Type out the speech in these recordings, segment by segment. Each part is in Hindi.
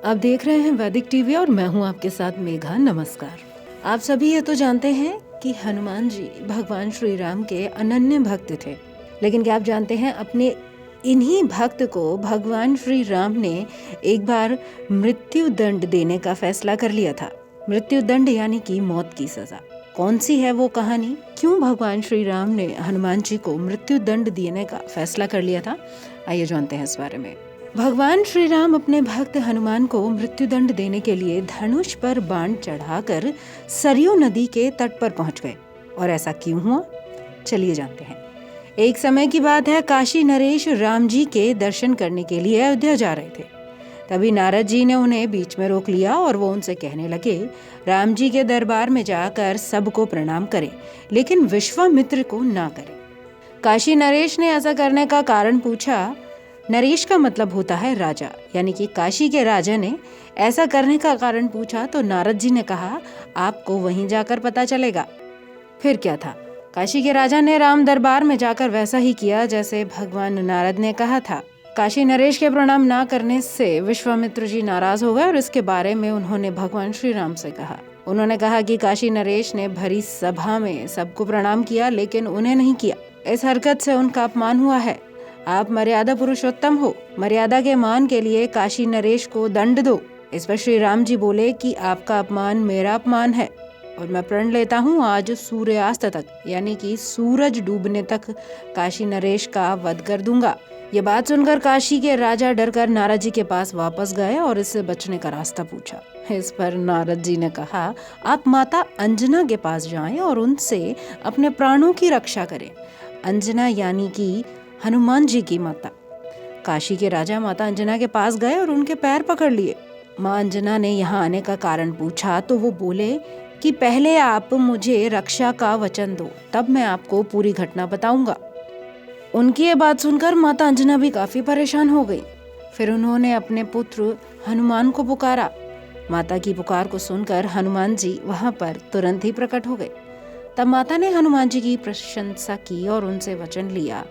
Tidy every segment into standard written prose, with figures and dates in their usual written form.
आप देख रहे हैं वैदिक टीवी और मैं हूं आपके साथ मेघा। नमस्कार। आप सभी ये तो जानते हैं कि हनुमान जी भगवान श्री राम के अनन्य भक्त थे, लेकिन क्या आप जानते हैं अपने इन्हीं भक्त को भगवान श्री राम ने एक बार मृत्यु दंड देने का फैसला कर लिया था। मृत्यु दंड यानी कि मौत की सजा। कौन सी है वो कहानी? क्यों भगवान श्री राम ने हनुमान जी को मृत्यु दंड देने का फैसला कर लिया था? आइए जानते हैं इस बारे में। भगवान श्री राम अपने भक्त हनुमान को मृत्युदंड देने के लिए धनुष पर बाण चढ़ाकर सरयू नदी के तट पर पहुंच गए। और ऐसा क्यों हुआ, चलिए जानते हैं। एक समय की बात है, काशी नरेश राम जी के दर्शन करने के लिए अयोध्या जा रहे थे। तभी नारद जी ने उन्हें बीच में रोक लिया और वो उनसे कहने लगे, राम जी के दरबार में जाकर सबको प्रणाम करें, लेकिन विश्वामित्र को ना करें। काशी नरेश ने ऐसा करने का कारण पूछा। नरेश का मतलब होता है राजा, यानी कि काशी के राजा ने ऐसा करने का कारण पूछा तो नारद जी ने कहा, आपको वहीं जाकर पता चलेगा। फिर क्या था, काशी के राजा ने राम दरबार में जाकर वैसा ही किया जैसे भगवान नारद ने कहा था। काशी नरेश के प्रणाम ना करने से विश्वामित्र जी नाराज हो गए और इसके बारे में उन्होंने भगवान श्री राम से कहा। उन्होंने कहा कि काशी नरेश ने भरी सभा में सबको प्रणाम किया, लेकिन उन्हें नहीं किया। इस हरकत से उनका अपमान हुआ है। आप मर्यादा पुरुषोत्तम हो, मर्यादा के मान के लिए काशी नरेश को दंड दो। इस पर श्री राम जी बोले कि आपका अपमान मेरा अपमान है और मैं प्रण लेता हूँ आज सूर्यास्त तक, यानी कि सूरज डूबने तक काशी नरेश का वध कर दूंगा। ये बात सुनकर काशी के राजा डरकर नारद जी के पास वापस गए और इससे बचने का रास्ता पूछा। इस पर नारद जी ने कहा, आप माता अंजना के पास जाएं और उनसे अपने प्राणों की रक्षा करें। अंजना यानी कि हनुमान जी की माता। काशी के राजा माता अंजना के पास गए और उनके पैर पकड़ लिए। माँ अंजना ने यहाँ आने का कारण पूछा तो वो बोले कि पहले आप मुझे रक्षा का वचन दो, तब मैं आपको पूरी घटना बताऊंगा। उनकी ये बात सुनकर माता अंजना भी काफी परेशान हो गई। फिर उन्होंने अपने पुत्र हनुमान को पुकारा। माता की पुकार को सुनकर हनुमान जी वहां पर तुरंत ही प्रकट हो गए। तब माता ने हनुमान जी की प्रशंसा की और उनसे वचन लिया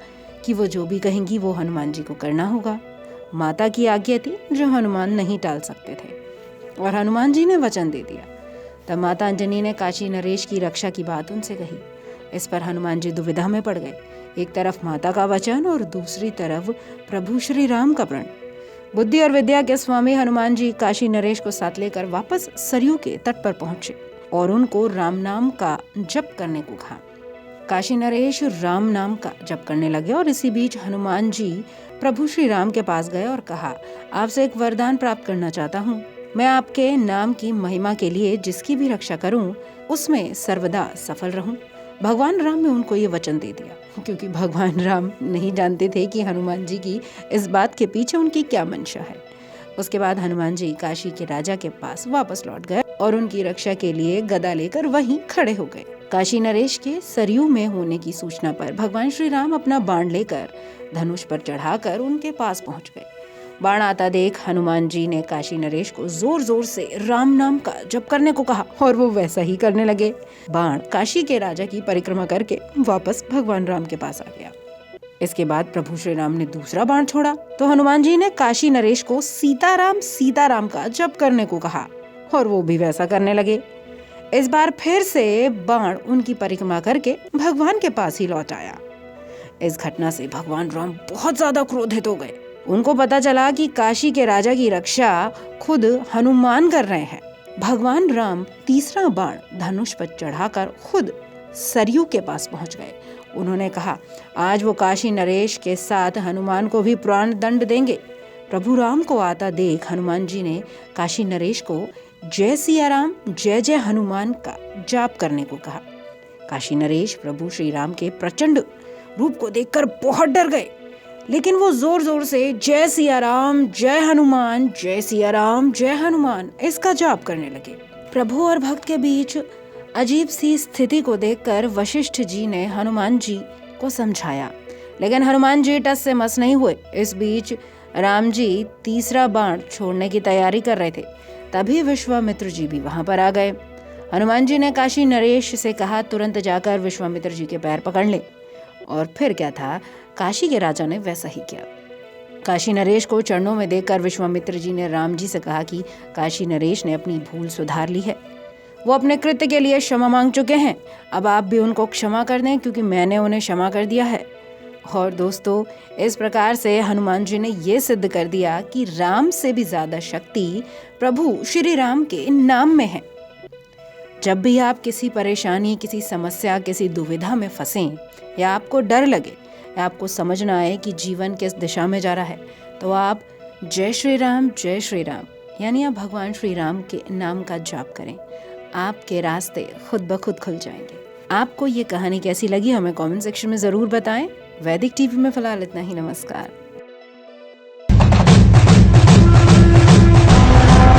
कि वो जो भी कहेंगी वो हनुमान जी को करना होगा। माता की आज्ञा थी जो हनुमान नहीं टाल सकते थे और हनुमान जी ने वचन दे दिया। तब माता अंजनी ने काशी नरेश की रक्षा की बात उनसे कही। इस पर हनुमान जी दुविधा में पड़ गए। एक तरफ माता का वचन और दूसरी तरफ प्रभु श्री राम का प्रण। बुद्धि और विद्या के स्वामी हनुमान जी काशी नरेश को साथ लेकर वापस सरयू के तट पर पहुंचे और उनको राम नाम का जप करने को कहा। काशी नरेश राम नाम का जप करने लगे और इसी बीच हनुमान जी प्रभु श्री राम के पास गए और कहा, आपसे एक वरदान प्राप्त करना चाहता हूँ। मैं आपके नाम की महिमा के लिए जिसकी भी रक्षा करूँ उसमें सर्वदा सफल रहूँ। भगवान राम ने उनको ये वचन दे दिया, क्योंकि भगवान राम नहीं जानते थे कि हनुमान जी की इस बात के पीछे उनकी क्या मंशा है। उसके बाद हनुमान जी काशी के राजा के पास वापस लौट गए और उनकी रक्षा के लिए गदा लेकर वहीं खड़े हो गए। काशी नरेश के सरयू में होने की सूचना पर भगवान श्री राम अपना बाण लेकर धनुष पर चढ़ाकर उनके पास पहुंच गए। बाण आता देख हनुमान जी ने काशी नरेश को जोर जोर से राम नाम का जप करने को कहा और वो वैसा ही करने लगे। बाण काशी के राजा की परिक्रमा करके वापस भगवान राम के पास आ गया। इसके बाद प्रभु श्री राम ने दूसरा बाण छोड़ा तो हनुमान जी ने काशी नरेश को सीताराम का जप करने को कहा और वो भी वैसा करने लगे। इस बार फिर से बाण उनकी परिक्रमा करके भगवान के पास ही लौट आया। इस घटना से भगवान राम बहुत ज्यादा क्रोधित हो गए। उनको पता चला कि काशी के राजा की रक्षा खुद हनुमान कर रहे हैं। भगवान राम तीसरा बाण धनुष पर चढ़ाकर खुद सरयू के पास पहुंच गए। उन्होंने कहा, आज वो काशी नरेश के साथ हनुमान को भी प्राण दंड देंगे। प्रभु राम को आता देख हनुमान जी ने काशी नरेश को जय सिया राम जय जय हनुमान का जाप करने को कहा। काशी नरेश प्रभु श्री राम के प्रचंड रूप को देखकर बहुत डर गए, लेकिन वो जोर जोर से जय सिया राम जय हनुमान जय सिया राम जय हनुमान इसका जाप करने लगे। प्रभु और भक्त के बीच अजीब सी स्थिति को देखकर वशिष्ठ जी ने हनुमान जी को समझाया, लेकिन हनुमान जी टस से मस नहीं हुए। इस बीच राम जी तीसरा बाण छोड़ने की तैयारी कर रहे थे। तभी विश्वामित्र जी भी वहां पर आ गए। हनुमान जी ने काशी नरेश से कहा, तुरंत जाकर विश्वामित्र जी के पैर पकड़ ले। और फिर क्या था, काशी के राजा ने वैसा ही किया। काशी नरेश को चरणों में देखकर विश्वामित्र जी ने राम जी से कहा कि काशी नरेश ने अपनी भूल सुधार ली है, वो अपने कृत्य के लिए क्षमा मांग चुके हैं। अब आप भी उनको क्षमा कर दें क्योंकि मैंने उन्हें क्षमा कर दिया है। और दोस्तों, इस प्रकार से हनुमान जी ने ये सिद्ध कर दिया कि राम से भी ज्यादा शक्ति प्रभु श्री राम के नाम में है। जब भी आप किसी परेशानी, किसी समस्या, किसी दुविधा में फंसें या आपको डर लगे या आपको समझना आए कि जीवन किस दिशा में जा रहा है, तो आप जय श्री राम यानी आप भगवान श्री राम के नाम का जाप करें। आपके रास्ते खुद ब खुद खुल जाएंगे। आपको ये कहानी कैसी लगी हमें कमेंट सेक्शन में ज़रूर बताएं। वैदिक टीवी में फिलहाल इतना ही। नमस्कार।